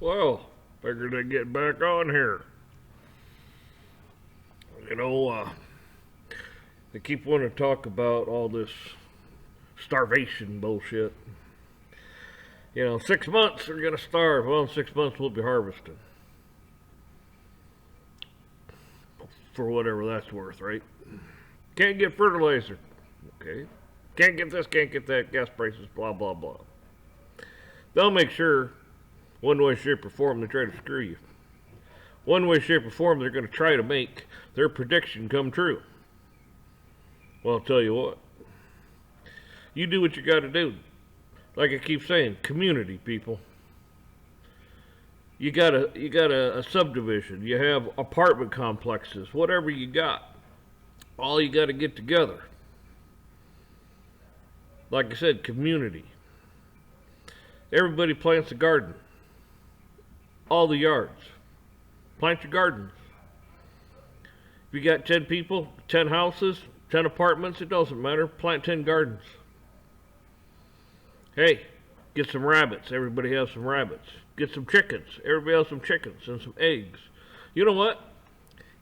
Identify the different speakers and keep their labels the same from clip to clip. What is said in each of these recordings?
Speaker 1: Well, figured I'd get back on here. You know, they keep wanting to talk about all this starvation bullshit. 6 months they're gonna starve. Well, in 6 months we'll be harvesting. For whatever that's worth, right? Can't get fertilizer. Okay. Can't get this, can't get that, gas prices, blah, blah, blah. They'll make sure, one way, shape, or form, they try to screw you. One way, shape, or form, they're going to try to make their prediction come true. Well, I'll tell you what. You do what you got to do. Like I keep saying, community, people. You got a subdivision. You have apartment complexes. Whatever you got. All you got to get together. Like I said, community. Everybody plants a garden. All the yards. Plant your gardens. If you got 10 people, 10 houses, 10 apartments, it doesn't matter. Plant 10 gardens. Hey, get some rabbits. Everybody has some rabbits. Get some chickens. Everybody has some chickens and some eggs. You know what?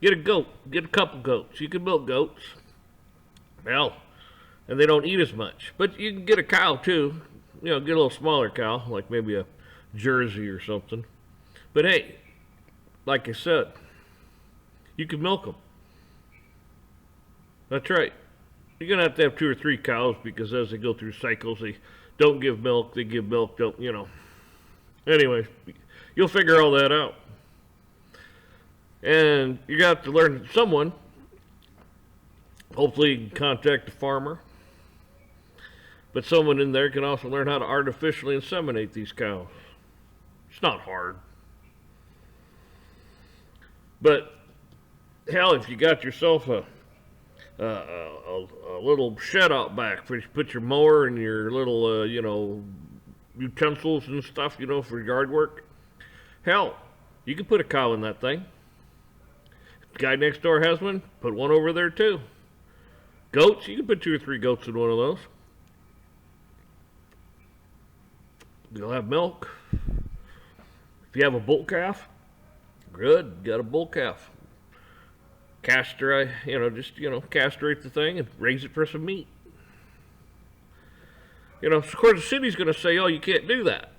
Speaker 1: Get a goat. Get a couple goats. You can milk goats. Well, and they don't eat as much. But you can get a cow too. Get a little smaller cow, like maybe a Jersey or something. But hey, like I said, you can milk them. That's right. You're going to have 2 or 3 cows because as they go through cycles, they don't give milk, they give milk, Anyway, you'll figure all that out. And you got to learn someone. Hopefully you can contact the farmer. But someone in there can also learn how to artificially inseminate these cows. It's not hard. But hell, if you got yourself a little shed out back where you put your mower and your little, utensils and stuff, for yard work. Hell, you can put a cow in that thing. The guy next door has one, put one over there too. Goats, you can put 2 or 3 goats in one of those. You'll have milk. If you have a bull calf, good, you got a bull calf. Castrate, castrate the thing and raise it for some meat. Of course the city's going to say, oh, you can't do that.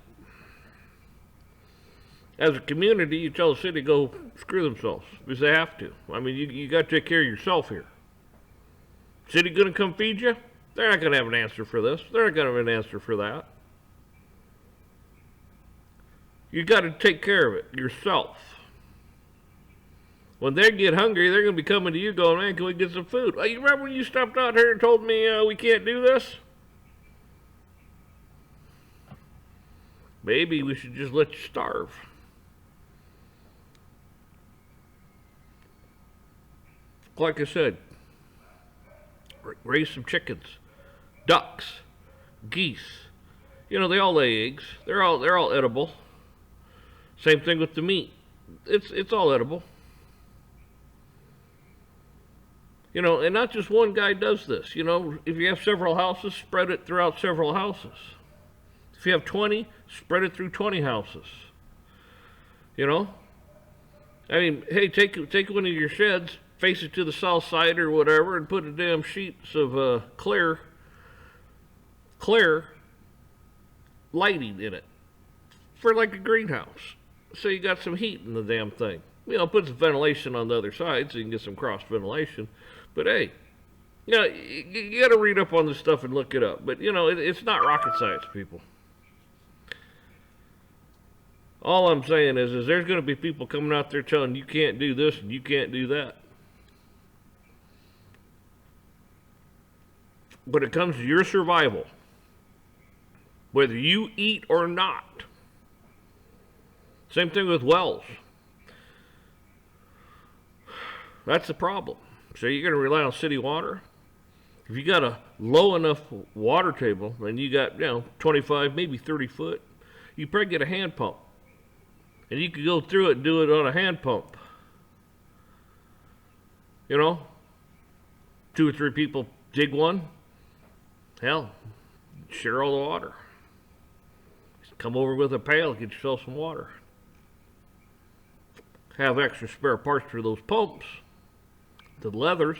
Speaker 1: As a community, you tell the city to go screw themselves because they have to. I mean, you got to take care of yourself here. City going to come feed you? They're not going to have an answer for this. They're not going to have an answer for that. You got to take care of it yourself. When they get hungry, they're going to be coming to you going, man, can we get some food? Well, you remember when you stopped out here and told me we can't do this? Maybe we should just let you starve. Like I said, raise some chickens, ducks, geese. They all lay eggs. They're all edible. Same thing with the meat. It's all edible. And not just one guy does this. If you have several houses, spread it throughout several houses. If you have 20, spread it through 20 houses. I mean, hey, take one of your sheds, face it to the south side or whatever, and put a damn sheets of clear lighting in it for like a greenhouse. So you got some heat in the damn thing. Put some ventilation on the other side so you can get some cross ventilation. But hey, you got to read up on this stuff and look it up. But it's not rocket science, people. All I'm saying is there's going to be people coming out there telling you can't do this and you can't do that. When it comes to your survival, whether you eat or not, same thing with wells. That's the problem. So you're going to rely on city water. If you got a low enough water table and you got 25, maybe 30 foot, you probably get a hand pump. And you could go through it and do it on a hand pump. 2 or 3 people dig one. Hell, share all the water. Come over with a pail, get yourself some water. have extra spare parts for those pumps, the leathers,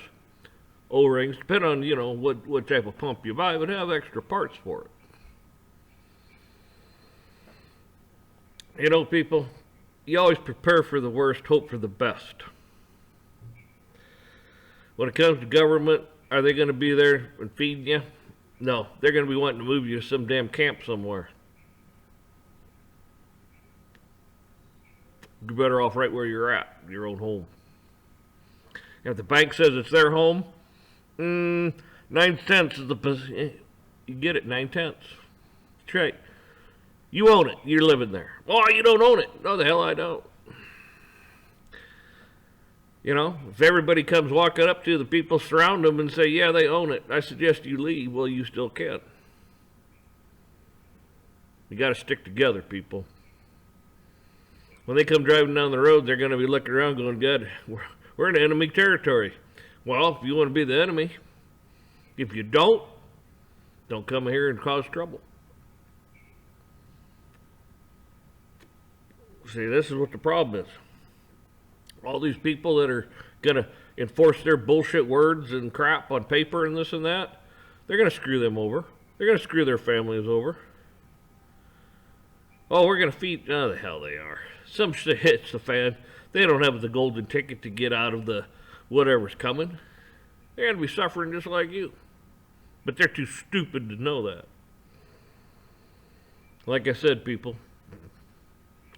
Speaker 1: O-rings, depending on, you know, what type of pump you buy, but have extra parts for it. You know, people, you always prepare for the worst, hope for the best. When it comes to government, are they going to be there and feeding you? No, they're going to be wanting to move you to some damn camp somewhere. You're better off right where you're at, your own home. And if the bank says it's their home, 9 cents is the, you get it, 9 cents. That's right. You own it. You're living there. Oh, you don't own it. No, the hell I don't. You know, if everybody comes walking up to the people surround them and say, yeah, they own it, I suggest you leave. Well, you still can. You got to stick together, people. When they come driving down the road, they're going to be looking around going, God, we're in enemy territory. Well, if you want to be the enemy, if you don't come here and cause trouble. See, this is what the problem is. All these people that are going to enforce their bullshit words and crap on paper and this and that, they're going to screw them over. They're going to screw their families over. Oh, we're going to feed... Oh, the hell they are. Some shit hits the fan. They don't have the golden ticket to get out of the whatever's coming. They're going to be suffering just like you. But they're too stupid to know that. Like I said, people,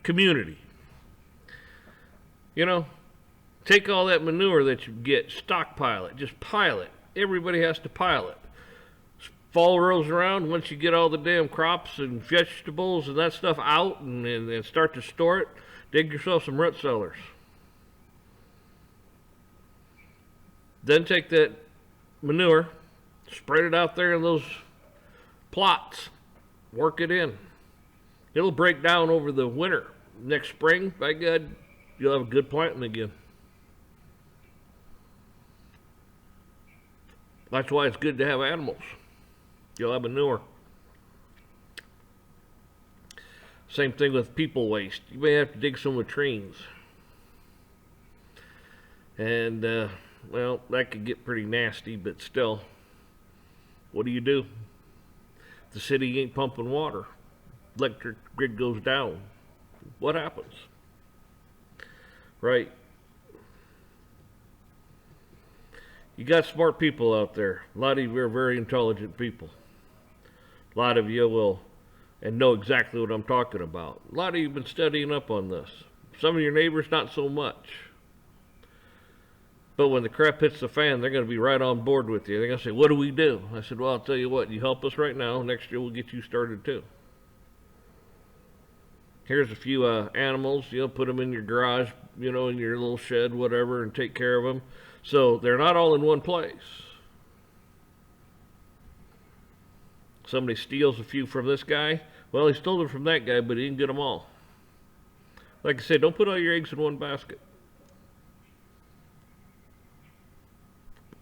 Speaker 1: community. You know, take all that manure that you get, stockpile it, just pile it. Everybody has to pile it. Fall rolls around, once you get all the damn crops and vegetables and that stuff out and start to store it, dig yourself some root cellars. Then take that manure, spread it out there in those plots, work it in. It'll break down over the winter. Next spring, by God, you'll have a good planting again. That's why it's good to have animals. You'll have manure. Same thing with people waste. You may have to dig some latrines. And, well, that could get pretty nasty, but still, what do you do? The city ain't pumping water. Electric grid goes down. What happens? Right? You got smart people out there. A lot of you are very intelligent people. A lot of you will and know exactly what I'm talking about. A lot of you have been studying up on this. Some of your neighbors, not so much. But when the crap hits the fan, they're going to be right on board with you. They're going to say, what do we do? I said, well, I'll tell you what. You help us right now. Next year we'll get you started too. Here's a few animals. You know, put them in your garage, you know, in your little shed, whatever, and take care of them. So they're not all in one place. Somebody steals a few from this guy. Well, he stole them from that guy, but he didn't get them all. Like I said, don't put all your eggs in one basket.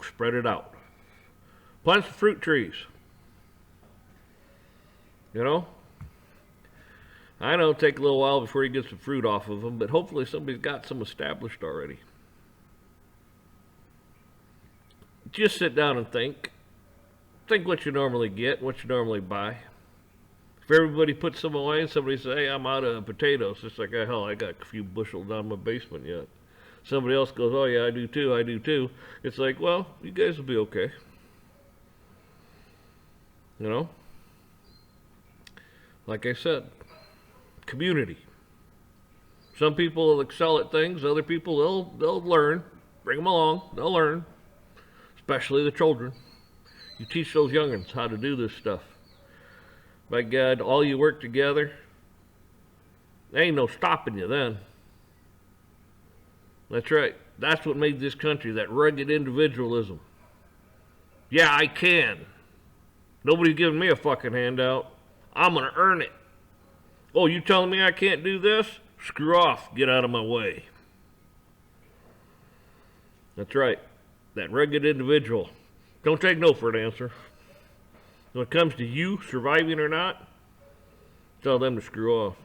Speaker 1: Spread it out. Plant some fruit trees. You know? I know it'll take a little while before you get some fruit off of them, but hopefully somebody's got some established already. Just sit down and think. Think what you normally get, what you normally buy. If everybody puts some away and somebody says, hey, I'm out of potatoes, it's like, oh, hell, I got a few bushels down my basement yet. Somebody else goes, oh, yeah, I do too. It's like, well, you guys will be okay. You know? Like I said, community. Some people will excel at things, other people, they'll learn. Bring them along, they'll learn. Especially the children. You teach those young'uns how to do this stuff. By God, all you work together, there ain't no stopping you then. That's right. That's what made this country, that rugged individualism. Yeah, I can. Nobody's giving me a fucking handout. I'm gonna earn it. Oh, you telling me I can't do this? Screw off. Get out of my way. That's right. That rugged individual. Don't take no for an answer. When it comes to you surviving or not, tell them to screw off.